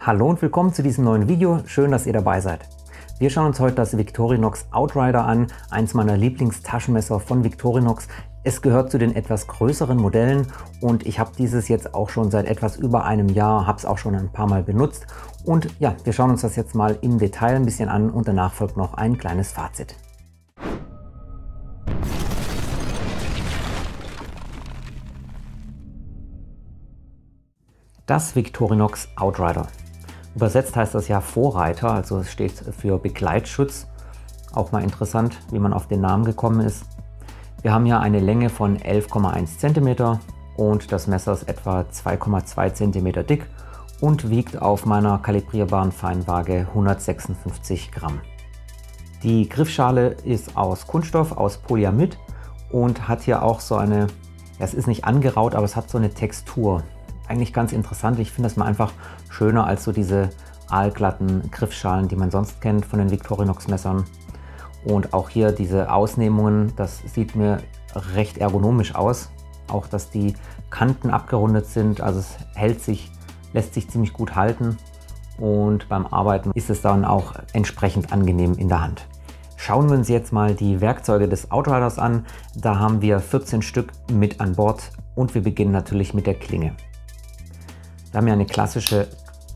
Hallo und willkommen zu diesem neuen Video. Schön, dass ihr dabei seid. Wir schauen uns heute das Victorinox Outrider an, eins meiner Lieblingstaschenmesser von Victorinox. Es gehört zu den etwas größeren Modellen und ich habe dieses jetzt auch schon seit etwas über einem Jahr, habe es auch schon ein paar Mal benutzt. Und ja, wir schauen uns das jetzt mal im Detail ein bisschen an und danach folgt noch ein kleines Fazit. Das Victorinox Outrider. Übersetzt heißt das ja Vorreiter, also es steht für Begleitschutz. Auch mal interessant, wie man auf den Namen gekommen ist. Wir haben hier eine Länge von 11,1 cm und das Messer ist etwa 2,2 cm dick und wiegt auf meiner kalibrierbaren Feinwaage 156 Gramm. Die Griffschale ist aus Kunststoff, aus Polyamid und hat hier auch so eine, ja, es ist nicht angeraut, aber es hat so eine Textur. Eigentlich ganz interessant. Ich finde das mal einfach schöner als so diese aalglatten Griffschalen, die man sonst kennt von den Victorinox Messern. Und auch hier diese Ausnehmungen, das sieht mir recht ergonomisch aus. Auch dass die Kanten abgerundet sind, also es lässt sich ziemlich gut halten und beim Arbeiten ist es dann auch entsprechend angenehm in der Hand. Schauen wir uns jetzt mal die Werkzeuge des Outriders an. Da haben wir 14 Stück mit an Bord und wir beginnen natürlich mit der Klinge. Wir haben ja eine klassische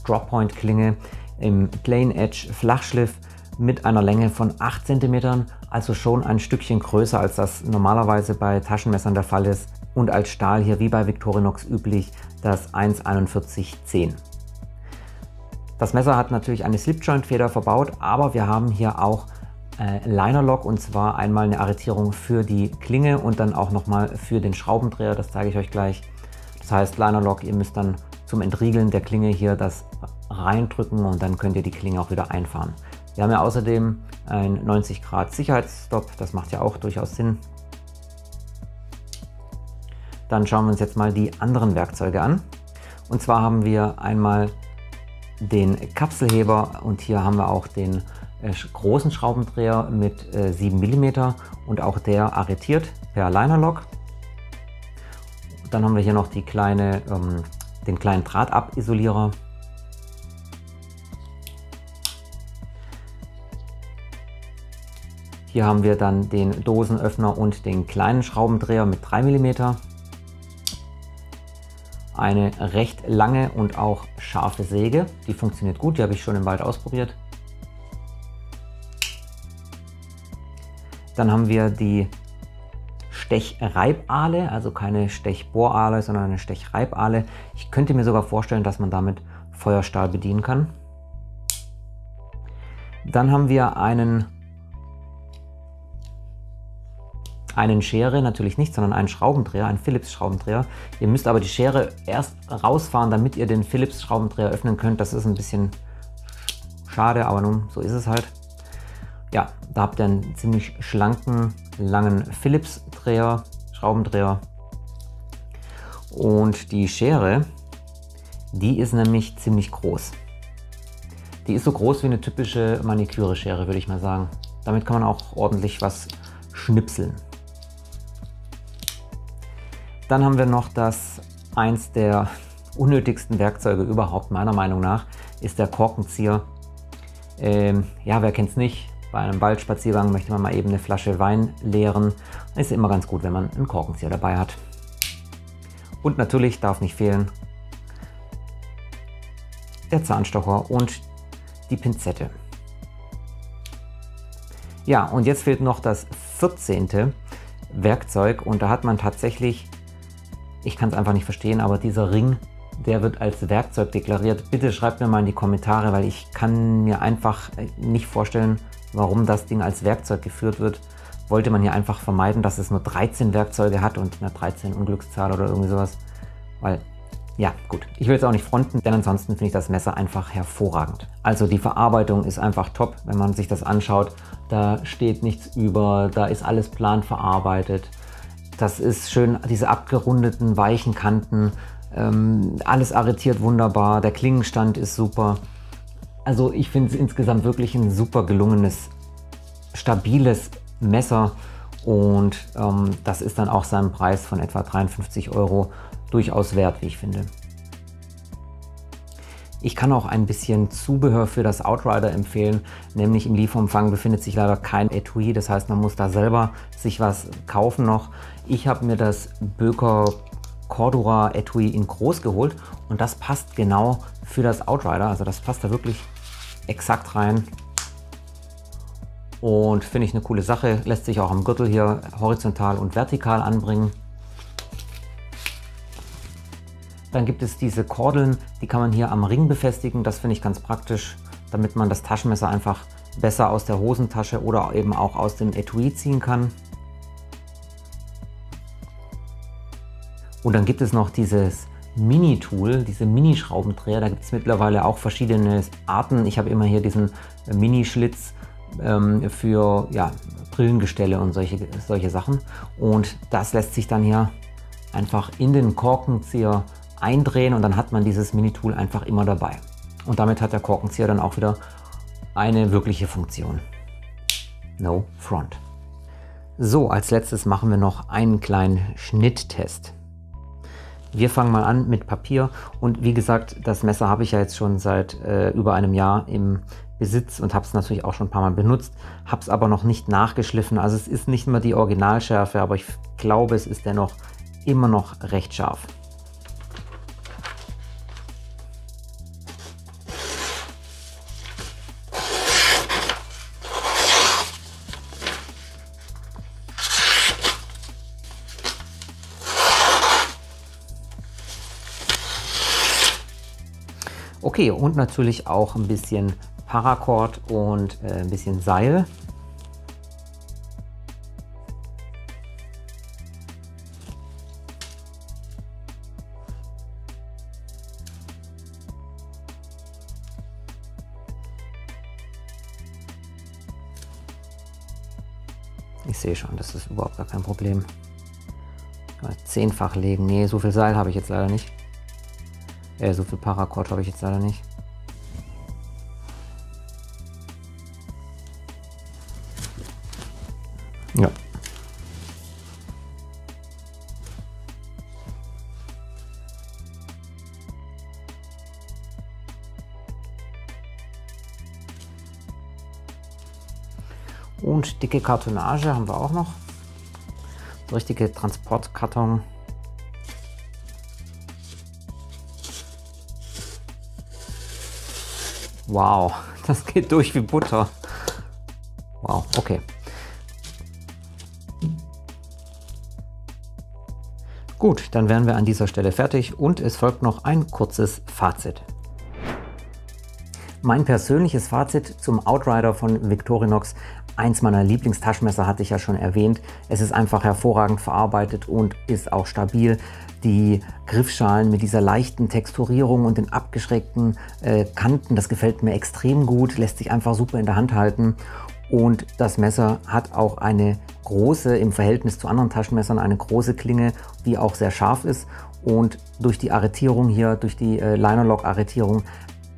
Drop-Point-Klinge im Plain Edge Flachschliff mit einer Länge von 8 cm, also schon ein Stückchen größer als das normalerweise bei Taschenmessern der Fall ist und als Stahl hier wie bei Victorinox üblich das 1,4110. Das Messer hat natürlich eine Slipjoint-Feder verbaut, aber wir haben hier auch Liner Lock und zwar einmal eine Arretierung für die Klinge und dann auch nochmal für den Schraubendreher, das zeige ich euch gleich. Das heißt Liner Lock, ihr müsst dann zum Entriegeln der Klinge hier das reindrücken und dann könnt ihr die Klinge auch wieder einfahren. Wir haben ja außerdem ein 90 Grad Sicherheitsstopp, das macht ja auch durchaus Sinn. Dann schauen wir uns jetzt mal die anderen Werkzeuge an. Und zwar haben wir einmal den Kapselheber und hier haben wir auch den großen Schraubendreher mit 7 mm und auch der arretiert per Liner Lock. Dann haben wir hier noch den kleinen Drahtabilisolierer. Hier haben wir dann den Dosenöffner und den kleinen Schraubendreher mit 3 mm. Eine recht lange und auch scharfe Säge, die funktioniert gut, die habe ich schon im Wald ausprobiert. Dann haben wir die Stechreibahle, also keine Stechbohrahle, sondern eine Stechreibahle. Ich könnte mir sogar vorstellen, dass man damit Feuerstahl bedienen kann. Dann haben wir einen Schere, natürlich nicht, sondern einen Schraubendreher, einen Philips Schraubendreher. Ihr müsst aber die Schere erst rausfahren, damit ihr den Philips Schraubendreher öffnen könnt. Das ist ein bisschen schade, aber nun, so ist es halt. Ja, da habt ihr einen ziemlich schlanken, langen Philips Schraubendreher. Und die Schere, die ist nämlich ziemlich groß. Die ist so groß wie eine typische Maniküre-Schere, würde ich mal sagen. Damit kann man auch ordentlich was schnipseln. Dann haben wir noch eins der unnötigsten Werkzeuge überhaupt, meiner Meinung nach, ist der Korkenzieher. Ja, wer kennt es nicht? Bei einem Waldspaziergang möchte man mal eben eine Flasche Wein leeren. Ist immer ganz gut, wenn man einen Korkenzieher dabei hat. Und natürlich darf nicht fehlen der Zahnstocher und die Pinzette. Ja, und jetzt fehlt noch das 14. Werkzeug und da hat man tatsächlich, ich kann es einfach nicht verstehen, aber dieser Ring, der wird als Werkzeug deklariert. Bitte schreibt mir mal in die Kommentare, weil ich kann mir einfach nicht vorstellen, warum das Ding als Werkzeug geführt wird. Wollte man hier einfach vermeiden, dass es nur 13 Werkzeuge hat und eine 13 Unglückszahl oder irgendwie sowas. Weil, ja gut, ich will jetzt auch nicht fronten, denn ansonsten finde ich das Messer einfach hervorragend. Also die Verarbeitung ist einfach top, wenn man sich das anschaut. Da steht nichts über, da ist alles plan verarbeitet. Das ist schön, diese abgerundeten, weichen Kanten. Alles arretiert wunderbar, der Klingenstand ist super. Also ich finde es insgesamt wirklich ein super gelungenes, stabiles Messer und das ist dann auch seinen Preis von etwa 53 € durchaus wert, wie ich finde. Ich kann auch ein bisschen Zubehör für das Outrider empfehlen, nämlich im Lieferumfang befindet sich leider kein Etui, das heißt, man muss da selber sich was kaufen noch. Ich habe mir das Böker Cordura Etui in groß geholt und das passt genau für das Outrider, also das passt da wirklich exakt rein und finde ich eine coole Sache, lässt sich auch am Gürtel hier horizontal und vertikal anbringen. Dann gibt es diese Kordeln, die kann man hier am Ring befestigen. Das finde ich ganz praktisch, damit man das Taschenmesser einfach besser aus der Hosentasche oder eben auch aus dem Etui ziehen kann. Und dann gibt es noch dieses Mini-Tool, diese Mini-Schraubendreher. Da gibt es mittlerweile auch verschiedene Arten. Ich habe immer hier diesen Mini-Schlitz für ja, Brillengestelle und solche Sachen. Und das lässt sich dann hier einfach in den Korkenzieher eindrehen und dann hat man dieses Mini-Tool einfach immer dabei. Und damit hat der Korkenzieher dann auch wieder eine wirkliche Funktion. No front. So, als letztes machen wir noch einen kleinen Schnitttest. Wir fangen mal an mit Papier und wie gesagt, das Messer habe ich ja jetzt schon seit über einem Jahr im Besitz und habe es natürlich auch schon ein paar Mal benutzt, habe es aber noch nicht nachgeschliffen. Also es ist nicht mehr die Originalschärfe, aber ich glaube, es ist dennoch immer noch recht scharf. Okay, und natürlich auch ein bisschen Paracord und ein bisschen Seil. Ich sehe schon, das ist überhaupt gar kein Problem. Kann man 10-fach legen. Nee, so viel Seil habe ich jetzt leider nicht. So viel Paracord habe ich jetzt leider nicht. Ja. Und dicke Kartonage haben wir auch noch. So richtige Transportkarton. Wow, das geht durch wie Butter. Wow, okay. Gut, dann wären wir an dieser Stelle fertig und es folgt noch ein kurzes Fazit. Mein persönliches Fazit zum Outrider von Victorinox. Eins meiner Lieblingstaschenmesser hatte ich ja schon erwähnt. Es ist einfach hervorragend verarbeitet und ist auch stabil. Die Griffschalen mit dieser leichten Texturierung und den abgeschrägten Kanten, das gefällt mir extrem gut, lässt sich einfach super in der Hand halten. Und das Messer hat auch eine große, im Verhältnis zu anderen Taschenmessern, eine große Klinge, die auch sehr scharf ist. Und durch die Arretierung hier, durch die Liner-Lock-Arretierung,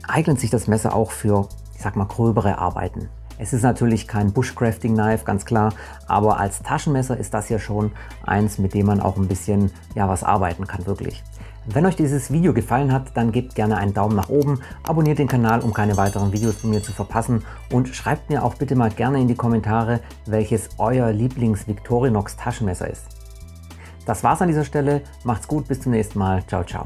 eignet sich das Messer auch für, ich sag mal, gröbere Arbeiten. Es ist natürlich kein Bushcrafting Knife, ganz klar, aber als Taschenmesser ist das ja schon eins, mit dem man auch ein bisschen ja, was arbeiten kann, wirklich. Wenn euch dieses Video gefallen hat, dann gebt gerne einen Daumen nach oben, abonniert den Kanal, um keine weiteren Videos von mir zu verpassen und schreibt mir auch bitte mal gerne in die Kommentare, welches euer Lieblings-Victorinox Taschenmesser ist. Das war's an dieser Stelle, macht's gut, bis zum nächsten Mal, ciao, ciao.